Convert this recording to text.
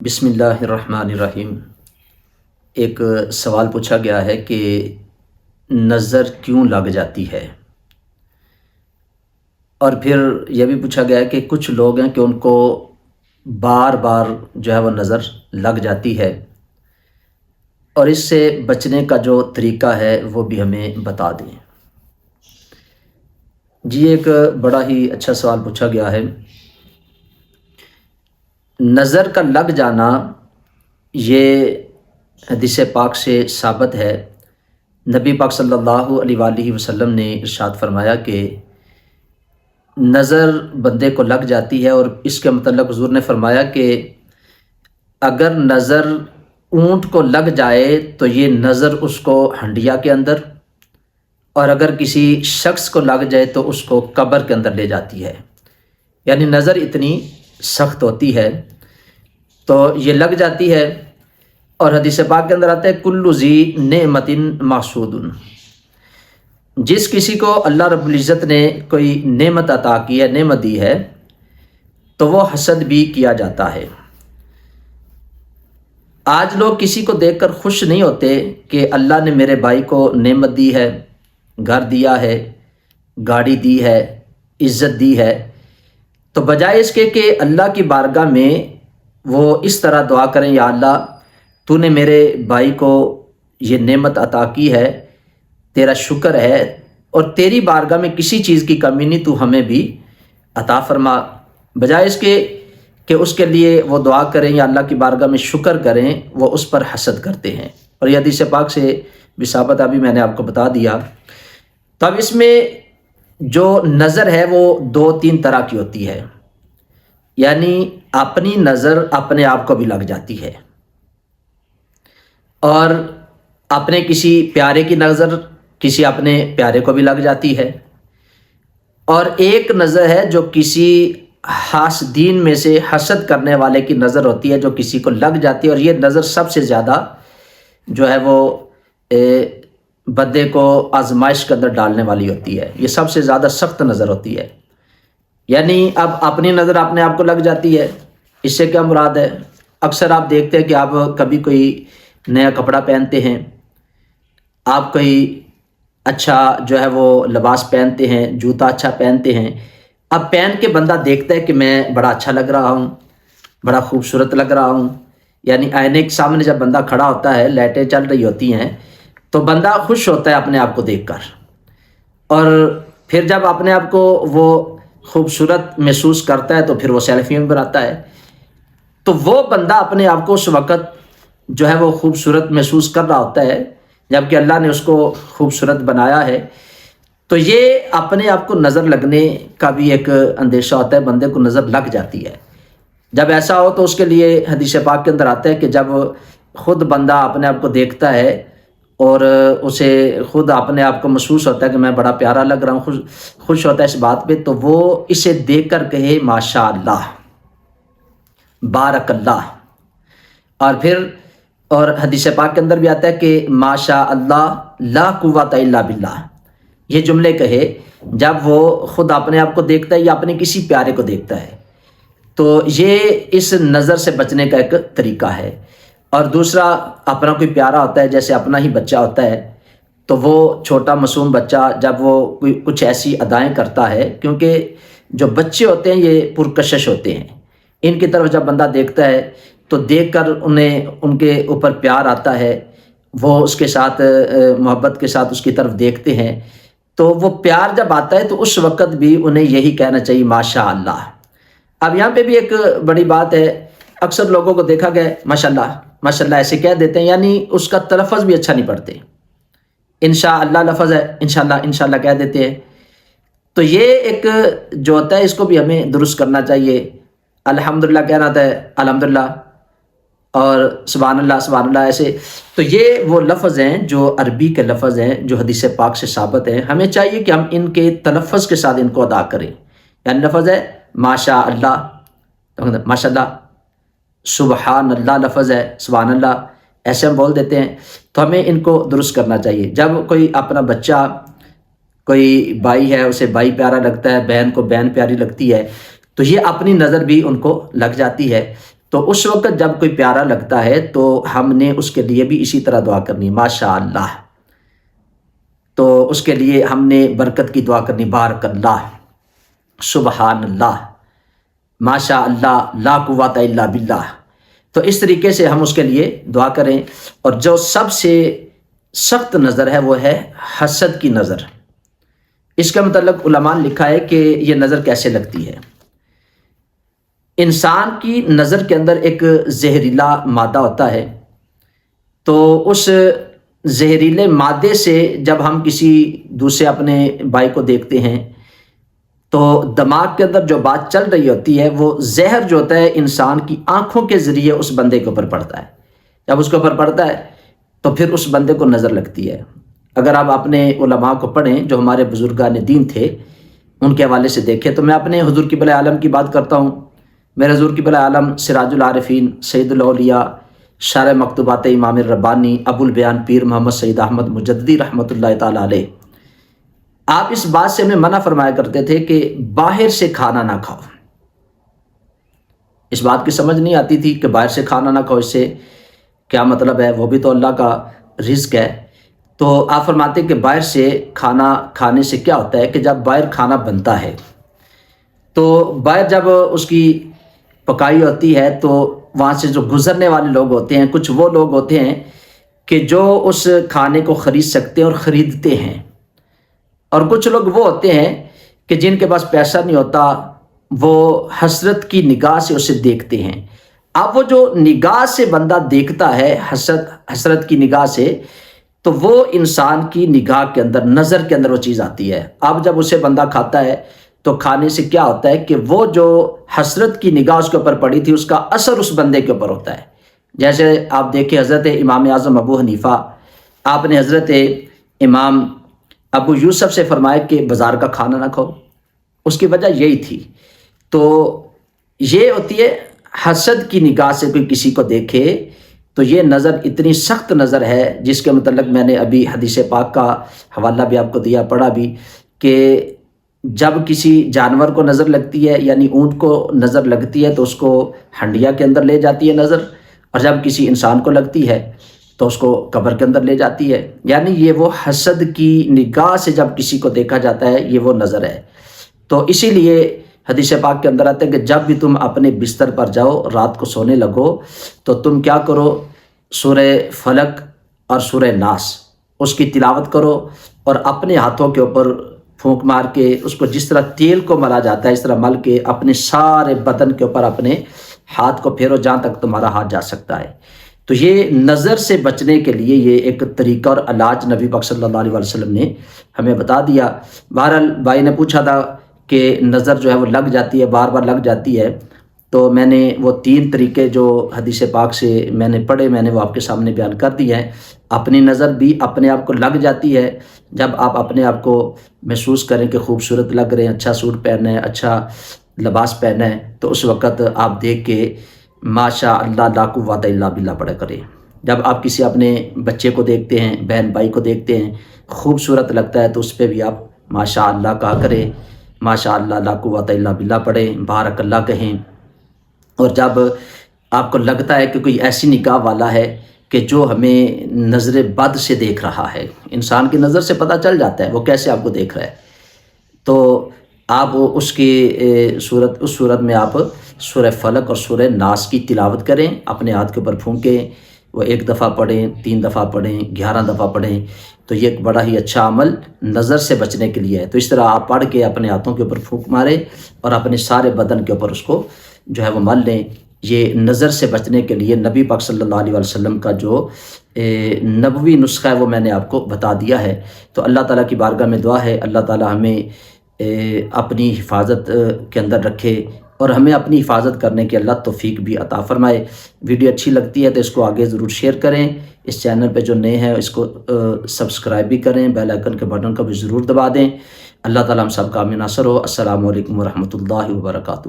بسم اللہ الرحمن الرحیم۔ ایک سوال پوچھا گیا ہے کہ نظر کیوں لگ جاتی ہے، اور پھر یہ بھی پوچھا گیا ہے کہ کچھ لوگ ہیں کہ ان کو بار بار جو ہے وہ نظر لگ جاتی ہے، اور اس سے بچنے کا جو طریقہ ہے وہ بھی ہمیں بتا دیں۔ جی، ایک بڑا ہی اچھا سوال پوچھا گیا ہے۔ نظر کا لگ جانا یہ حدیث پاک سے ثابت ہے۔ نبی پاک صلی اللہ علیہ وآلہ وسلم نے ارشاد فرمایا کہ نظر بندے کو لگ جاتی ہے، اور اس کے متعلق حضور نے فرمایا کہ اگر نظر اونٹ کو لگ جائے تو یہ نظر اس کو ہنڈیا کے اندر، اور اگر کسی شخص کو لگ جائے تو اس کو قبر کے اندر لے جاتی ہے۔ یعنی نظر اتنی سخت ہوتی ہے، تو یہ لگ جاتی ہے۔ اور حدیث پاک کے اندر آتا ہے کل ذی نعمت محسود، جس کسی کو اللہ رب العزت نے کوئی نعمت عطا کی ہے، نعمت دی ہے، تو وہ حسد بھی کیا جاتا ہے۔ آج لوگ کسی کو دیکھ کر خوش نہیں ہوتے کہ اللہ نے میرے بھائی کو نعمت دی ہے، گھر دیا ہے، گاڑی دی ہے، عزت دی ہے، تو بجائے اس کے کہ اللہ کی بارگاہ میں وہ اس طرح دعا کریں، یا اللہ تو نے میرے بھائی کو یہ نعمت عطا کی ہے، تیرا شکر ہے، اور تیری بارگاہ میں کسی چیز کی کمی نہیں، تو ہمیں بھی عطا فرما، بجائے اس کے کہ اس کے لیے وہ دعا کریں یا اللہ کی بارگاہ میں شکر کریں، وہ اس پر حسد کرتے ہیں۔ اور یہ حدیث پاک سے بھی ثابت، ابھی میں نے آپ کو بتا دیا۔ تو اب اس میں جو نظر ہے وہ دو تین طرح کی ہوتی ہے، یعنی اپنی نظر اپنے آپ کو بھی لگ جاتی ہے، اور اپنے کسی پیارے کی نظر کسی اپنے پیارے کو بھی لگ جاتی ہے، اور ایک نظر ہے جو کسی حاسدین میں سے حسد کرنے والے کی نظر ہوتی ہے، جو کسی کو لگ جاتی ہے، اور یہ نظر سب سے زیادہ جو ہے وہ بندے کو آزمائش کے اندر ڈالنے والی ہوتی ہے، یہ سب سے زیادہ سخت نظر ہوتی ہے۔ یعنی اب اپنی نظر اپنے آپ کو لگ جاتی ہے، اس سے کیا مراد ہے؟ اکثر آپ دیکھتے ہیں کہ آپ کبھی کوئی نیا کپڑا پہنتے ہیں، آپ کوئی اچھا جو ہے وہ لباس پہنتے ہیں، جوتا اچھا پہنتے ہیں، اب پہن کے بندہ دیکھتا ہے کہ میں بڑا اچھا لگ رہا ہوں، بڑا خوبصورت لگ رہا ہوں۔ یعنی آئینے کے سامنے جب بندہ کھڑا ہوتا ہے، لائٹیں چل رہی ہوتی ہیں، تو بندہ خوش ہوتا ہے اپنے آپ کو دیکھ کر، اور پھر جب اپنے آپ کو وہ خوبصورت محسوس کرتا ہے تو پھر وہ سیلفیاں بناتا ہے۔ تو وہ بندہ اپنے آپ کو اس وقت جو ہے وہ خوبصورت محسوس کر رہا ہوتا ہے، جبکہ اللہ نے اس کو خوبصورت بنایا ہے۔ تو یہ اپنے آپ کو نظر لگنے کا بھی ایک اندیشہ ہوتا ہے، بندے کو نظر لگ جاتی ہے۔ جب ایسا ہو تو اس کے لیے حدیث پاک کے اندر آتا ہے کہ جب خود بندہ اپنے آپ کو دیکھتا ہے اور اسے خود اپنے آپ کو محسوس ہوتا ہے کہ میں بڑا پیارا لگ رہا ہوں، خوش ہوتا ہے اس بات پہ، تو وہ اسے دیکھ کر کہے ماشاء اللہ، بارک اللہ۔ اور حدیث پاک کے اندر بھی آتا ہے کہ ماشاء اللہ لا قوت الا باللہ، یہ جملے کہے جب وہ خود اپنے آپ کو دیکھتا ہے یا اپنے کسی پیارے کو دیکھتا ہے۔ تو یہ اس نظر سے بچنے کا ایک طریقہ ہے۔ اور دوسرا، اپنا کوئی پیارا ہوتا ہے، جیسے اپنا ہی بچہ ہوتا ہے، تو وہ چھوٹا معصوم بچہ جب وہ کچھ ایسی ادائیں کرتا ہے، کیونکہ جو بچے ہوتے ہیں یہ پرکشش ہوتے ہیں، ان کی طرف جب بندہ دیکھتا ہے تو دیکھ کر انہیں ان کے اوپر پیار آتا ہے، وہ اس کے ساتھ محبت کے ساتھ اس کی طرف دیکھتے ہیں، تو وہ پیار جب آتا ہے تو اس وقت بھی انہیں یہی کہنا چاہیے ماشاء اللہ۔ اب یہاں پہ بھی ایک بڑی بات ہے، اکثر لوگوں کو دیکھا گیا ماشاء اللہ ماشاء اللہ ایسے کہہ دیتے ہیں، یعنی اس کا تلفظ بھی اچھا نہیں پڑھتے، انشاءاللہ لفظ ہے، انشاءاللہ کہہ دیتے ہیں۔ تو یہ ایک جو ہوتا ہے اس کو بھی ہمیں درست کرنا چاہیے۔ الحمدللہ کہنا ہوتا ہے الحمدللہ، اور سبحان اللہ ایسے۔ تو یہ وہ لفظ ہیں جو عربی کے لفظ ہیں، جو حدیث پاک سے ثابت ہیں، ہمیں چاہیے کہ ہم ان کے تلفظ کے ساتھ ان کو ادا کریں۔ یعنی لفظ ہے ماشاء اللہ، ماشاء اللہ، سبحان اللہ لفظ ہے، سبحان اللہ ایسے ہم بول دیتے ہیں، تو ہمیں ان کو درست کرنا چاہیے۔ جب کوئی اپنا بچہ، کوئی بھائی ہے، اسے بھائی پیارا لگتا ہے، بہن کو بہن پیاری لگتی ہے، تو یہ اپنی نظر بھی ان کو لگ جاتی ہے۔ تو اس وقت جب کوئی پیارا لگتا ہے تو ہم نے اس کے لیے بھی اسی طرح دعا کرنی، ماشاء اللہ، تو اس کے لیے ہم نے برکت کی دعا کرنی، بارک اللہ، سبحان اللہ، ماشاء اللہ، لا قوت الا باللہ۔ تو اس طریقے سے ہم اس کے لیے دعا کریں۔ اور جو سب سے سخت نظر ہے وہ ہے حسد کی نظر۔ اس کا متعلق علماء نے لکھا ہے کہ یہ نظر کیسے لگتی ہے۔ انسان کی نظر کے اندر ایک زہریلا مادہ ہوتا ہے، تو اس زہریلے مادے سے جب ہم کسی دوسرے اپنے بھائی کو دیکھتے ہیں تو دماغ کے اندر جو بات چل رہی ہوتی ہے وہ زہر جو ہوتا ہے انسان کی آنکھوں کے ذریعے اس بندے کے اوپر پڑتا ہے۔ جب اس کے اوپر پڑتا ہے تو پھر اس بندے کو نظر لگتی ہے۔ اگر آپ اپنے علماء کو پڑھیں جو ہمارے بزرگان دین تھے، ان کے حوالے سے دیکھیں، تو میں اپنے حضور قبلہ عالم کی بات کرتا ہوں۔ میرے حضور قبلہ عالم سراج العارفین، سید الاولیاء، شارح مکتوبات امام ربانی، ابو البیان پیر محمد سعید احمد مجددی رحمۃ اللہ تعالیٰ علیہ، آپ اس بات سے ہمیں منع فرمایا کرتے تھے کہ باہر سے کھانا نہ کھاؤ۔ اس بات کی سمجھ نہیں آتی تھی کہ باہر سے کھانا نہ کھاؤ، اس سے کیا مطلب ہے؟ وہ بھی تو اللہ کا رزق ہے۔ تو آپ فرماتے کہ باہر سے کھانا کھانے سے کیا ہوتا ہے کہ جب باہر کھانا بنتا ہے تو باہر جب اس کی پکائی ہوتی ہے تو وہاں سے جو گزرنے والے لوگ ہوتے ہیں، کچھ وہ لوگ ہوتے ہیں کہ جو اس کھانے کو خرید سکتے ہیں اور خریدتے ہیں، اور کچھ لوگ وہ ہوتے ہیں کہ جن کے پاس پیسہ نہیں ہوتا، وہ حسرت کی نگاہ سے اسے دیکھتے ہیں۔ اب وہ جو نگاہ سے بندہ دیکھتا ہے، حسرت کی نگاہ سے، تو وہ انسان کی نگاہ کے اندر، نظر کے اندر وہ چیز آتی ہے۔ اب جب اسے بندہ کھاتا ہے تو کھانے سے کیا ہوتا ہے کہ وہ جو حسرت کی نگاہ اس کے اوپر پڑی تھی، اس کا اثر اس بندے کے اوپر ہوتا ہے۔ جیسے آپ دیکھیں حضرت امام اعظم ابو حنیفہ، آپ نے حضرت امام ابو یوسف سے فرمایا کہ بازار کا کھانا نہ کھاؤ، اس کی وجہ یہی تھی۔ تو یہ ہوتی ہے حسد کی نگاہ سے کوئی کسی کو دیکھے تو یہ نظر اتنی سخت نظر ہے، جس کے متعلق میں نے ابھی حدیث پاک کا حوالہ بھی آپ کو دیا، پڑھا بھی، کہ جب کسی جانور کو نظر لگتی ہے، یعنی اونٹ کو نظر لگتی ہے تو اس کو ہنڈیا کے اندر لے جاتی ہے نظر، اور جب کسی انسان کو لگتی ہے تو اس کو قبر کے اندر لے جاتی ہے۔ یعنی یہ وہ حسد کی نگاہ سے جب کسی کو دیکھا جاتا ہے، یہ وہ نظر ہے۔ تو اسی لیے حدیث پاک کے اندر آتا ہے کہ جب بھی تم اپنے بستر پر جاؤ، رات کو سونے لگو، تو تم کیا کرو؟ سورہ فلق اور سورہ ناس اس کی تلاوت کرو، اور اپنے ہاتھوں کے اوپر پھونک مار کے اس کو جس طرح تیل کو ملا جاتا ہے اس طرح مل کے اپنے سارے بدن کے اوپر اپنے ہاتھ کو پھیرو جہاں تک تمہارا ہاتھ جا سکتا ہے۔ تو یہ نظر سے بچنے کے لیے یہ ایک طریقہ اور علاج نبی پاک صلی اللہ علیہ وسلم نے ہمیں بتا دیا۔ بہرحال بھائی نے پوچھا تھا کہ نظر جو ہے وہ لگ جاتی ہے، بار بار لگ جاتی ہے، تو میں نے وہ 3 طریقے جو حدیث پاک سے میں نے پڑھے، میں نے وہ آپ کے سامنے بیان کر دی ہے۔ اپنی نظر بھی اپنے آپ کو لگ جاتی ہے جب آپ اپنے آپ کو محسوس کریں کہ خوبصورت لگ رہے ہیں، اچھا سوٹ پہننا ہے، اچھا لباس پہننا ہے، تو اس وقت آپ دیکھ کے ماشاء اللہ لا قوت الا باللہ پڑھا کریں۔ جب آپ کسی اپنے بچے کو دیکھتے ہیں، بہن بھائی کو دیکھتے ہیں، خوبصورت لگتا ہے، تو اس پہ بھی آپ ماشاء اللہ کہا کریں، ماشاء اللہ لا قوت الا باللہ پڑھیں، بارک اللہ کہیں۔ اور جب آپ کو لگتا ہے کہ کوئی ایسی نگاہ والا ہے کہ جو ہمیں نظر بد سے دیکھ رہا ہے، انسان کی نظر سے پتہ چل جاتا ہے وہ کیسے آپ کو دیکھ رہا ہے، تو آپ اس کی اس صورت میں آپ سورہ فلق اور سورہ ناس کی تلاوت کریں، اپنے ہاتھ کے اوپر پھونکیں، وہ 1 دفعہ پڑھیں، 3 دفعہ پڑھیں، 11 دفعہ پڑھیں، تو یہ ایک بڑا ہی اچھا عمل نظر سے بچنے کے لیے ہے۔ تو اس طرح آپ پڑھ کے اپنے ہاتھوں کے اوپر پھونک ماریں اور اپنے سارے بدن کے اوپر اس کو جو ہے وہ مل لیں۔ یہ نظر سے بچنے کے لیے نبی پاک صلی اللہ علیہ وسلم کا جو نبوی نسخہ ہے وہ میں نے آپ کو بتا دیا ہے۔ تو اللہ تعالیٰ کی بارگاہ میں دعا ہے اللہ تعالیٰ ہمیں اپنی حفاظت کے اندر رکھے اور ہمیں اپنی حفاظت کرنے کی اللہ توفیق بھی عطا فرمائے۔ ویڈیو اچھی لگتی ہے تو اس کو آگے ضرور شیئر کریں، اس چینل پہ جو نئے ہیں اس کو سبسکرائب بھی کریں، بیل آئیکن کے بٹن کو بھی ضرور دبا دیں۔ اللہ تعالیٰ ہم سب کا امین ناصر ہو۔ السلام علیکم ورحمۃ اللہ وبرکاتہ۔